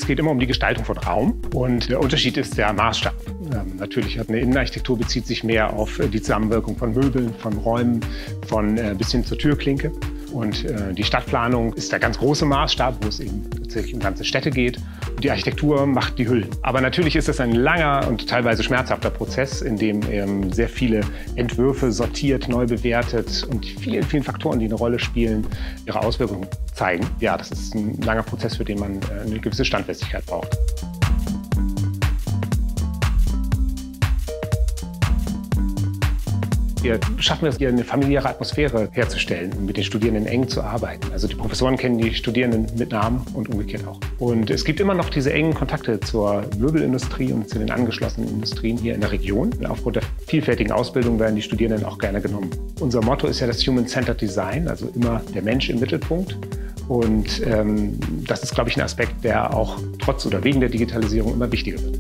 geht immer um die Gestaltung von Raum und der Unterschied ist der Maßstab. Natürlich hat eine Innenarchitektur bezieht sich mehr auf die Zusammenwirkung von Möbeln, von Räumen, von bis hin zur Türklinke. Und die Stadtplanung ist der ganz große Maßstab, wo es eben tatsächlich um ganze Städte geht. Und die Architektur macht die Hüllen. Aber natürlich ist es ein langer und teilweise schmerzhafter Prozess, in dem sehr viele Entwürfe sortiert, neu bewertet und die vielen, vielen Faktoren, die eine Rolle spielen, ihre Auswirkungen zeigen. Ja, das ist ein langer Prozess, für den man eine gewisse Standfestigkeit braucht. Wir schaffen es, hier eine familiäre Atmosphäre herzustellen und mit den Studierenden eng zu arbeiten. Also die Professoren kennen die Studierenden mit Namen und umgekehrt auch. Und es gibt immer noch diese engen Kontakte zur Möbelindustrie und zu den angeschlossenen Industrien hier in der Region. Aufgrund der vielfältigen Ausbildung werden die Studierenden auch gerne genommen. Unser Motto ist ja das Human-Centered Design, also immer der Mensch im Mittelpunkt. Und das ist, glaube ich, ein Aspekt, der auch trotz oder wegen der Digitalisierung immer wichtiger wird.